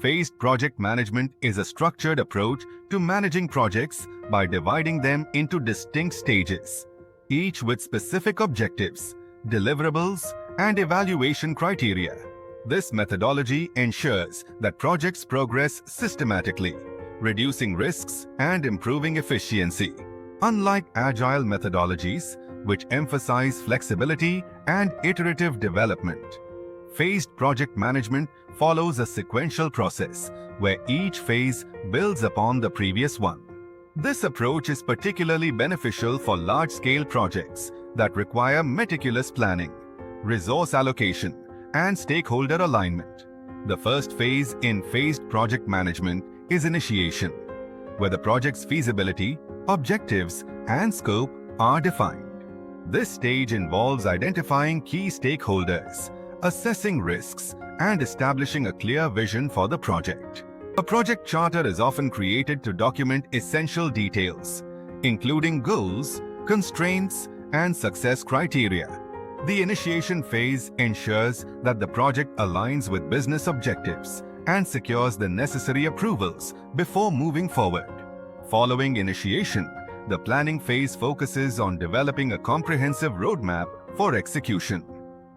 Phased project management is a structured approach to managing projects by dividing them into distinct stages, each with specific objectives, deliverables, and evaluation criteria. This methodology ensures that projects progress systematically, reducing risks and improving efficiency. Unlike agile methodologies, which emphasize flexibility and iterative development, phased project management follows a sequential process where each phase builds upon the previous one. This approach is particularly beneficial for large-scale projects that require meticulous planning, resource allocation, and stakeholder alignment. The first phase in phased project management is initiation, where the project's feasibility, objectives, and scope are defined. This stage involves identifying key stakeholders, assessing risks, and establishing a clear vision for the project. A project charter is often created to document essential details, including goals, constraints, and success criteria. The initiation phase ensures that the project aligns with business objectives and secures the necessary approvals before moving forward. Following initiation, the planning phase focuses on developing a comprehensive roadmap for execution.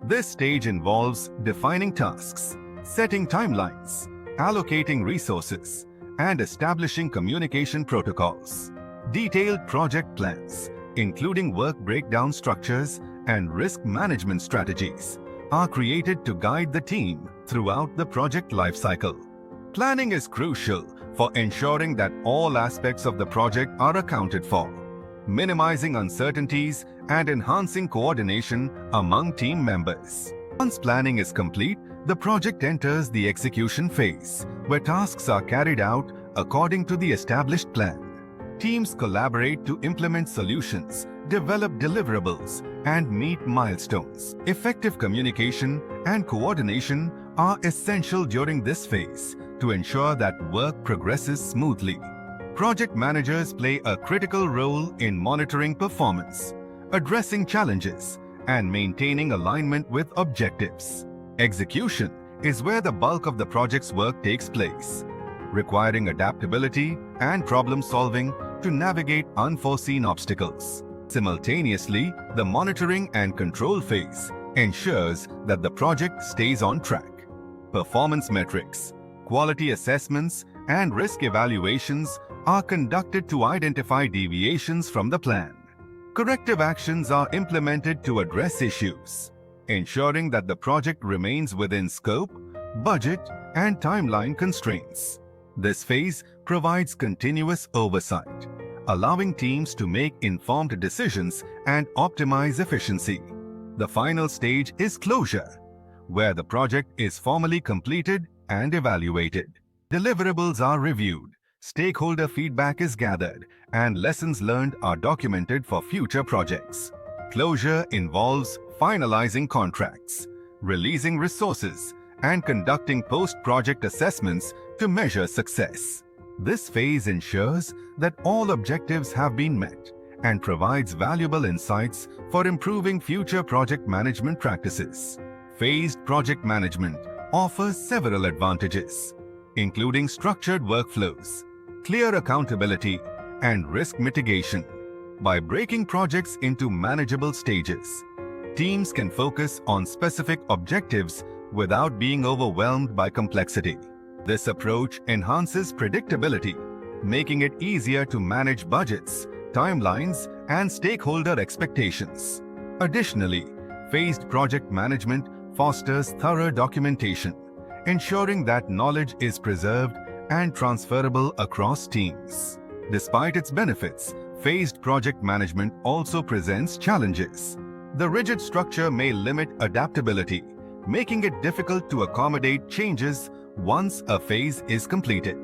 This stage involves defining tasks, setting timelines, allocating resources, and establishing communication protocols. Detailed project plans, including work breakdown structures and risk management strategies, are created to guide the team throughout the project lifecycle. Planning is crucial for ensuring that all aspects of the project are accounted for, minimizing uncertainties and enhancing coordination among team members. Once planning is complete, the project enters the execution phase, where tasks are carried out according to the established plan. Teams collaborate to implement solutions, develop deliverables, and meet milestones. Effective communication and coordination are essential during this phase to ensure that work progresses smoothly. Project managers play a critical role in monitoring performance, addressing challenges, and maintaining alignment with objectives. Execution is where the bulk of the project's work takes place, requiring adaptability and problem-solving to navigate unforeseen obstacles. Simultaneously, the monitoring and control phase ensures that the project stays on track. Performance metrics, quality assessments, and risk evaluations are conducted to identify deviations from the plan. Corrective actions are implemented to address issues, ensuring that the project remains within scope, budget, and timeline constraints. This phase provides continuous oversight, allowing teams to make informed decisions and optimize efficiency. The final stage is closure, where the project is formally completed and evaluated. Deliverables are reviewed, stakeholder feedback is gathered, and lessons learned are documented for future projects. Closure involves finalizing contracts, releasing resources, and conducting post-project assessments to measure success. This phase ensures that all objectives have been met and provides valuable insights for improving future project management practices. Phased project management offers several advantages, including structured workflows, clear accountability, and risk mitigation. By breaking projects into manageable stages, teams can focus on specific objectives without being overwhelmed by complexity. This approach enhances predictability, making it easier to manage budgets, timelines, and stakeholder expectations. Additionally, phased project management fosters thorough documentation, ensuring that knowledge is preserved and transferable across teams. Despite its benefits, phased project management also presents challenges. The rigid structure may limit adaptability, making it difficult to accommodate changes once a phase is completed.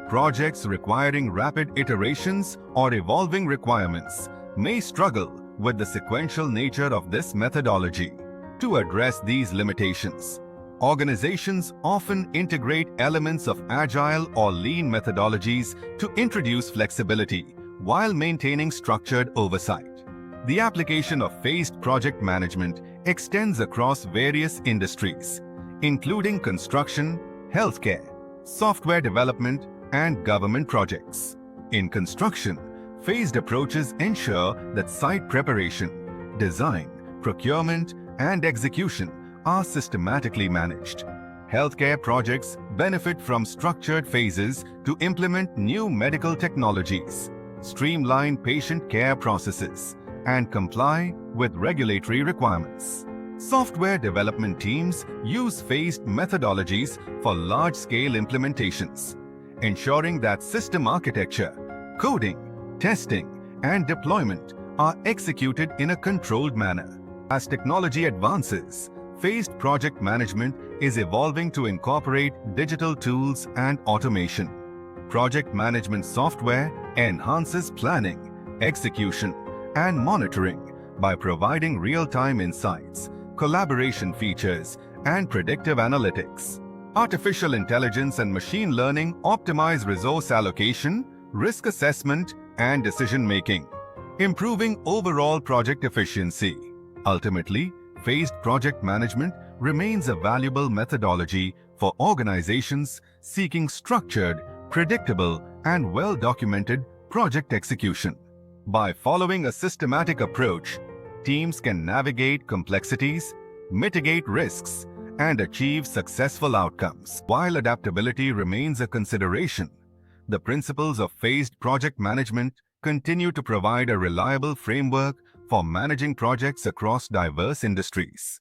Projects requiring rapid iterations or evolving requirements may struggle with the sequential nature of this methodology. To address these limitations, organizations often integrate elements of agile or lean methodologies to introduce flexibility while maintaining structured oversight. The application of phased project management extends across various industries, including construction, healthcare, software development, and government projects. In construction, phased approaches ensure that site preparation, design, procurement, and execution are systematically managed. Healthcare projects benefit from structured phases to implement new medical technologies, streamline patient care processes, and comply with regulatory requirements. Software development teams use phased methodologies for large-scale implementations, ensuring that system architecture, coding, testing, and deployment are executed in a controlled manner. As technology advances, phased project management is evolving to incorporate digital tools and automation. Project management software enhances planning, execution, and monitoring by providing real-time insights, collaboration features, and predictive analytics. Artificial intelligence and machine learning optimize resource allocation, risk assessment, and decision-making, improving overall project efficiency. Ultimately, phased project management remains a valuable methodology for organizations seeking structured, predictable, and well-documented project execution. By following a systematic approach, teams can navigate complexities, mitigate risks, and achieve successful outcomes. While adaptability remains a consideration, the principles of phased project management continue to provide a reliable framework for managing projects across diverse industries.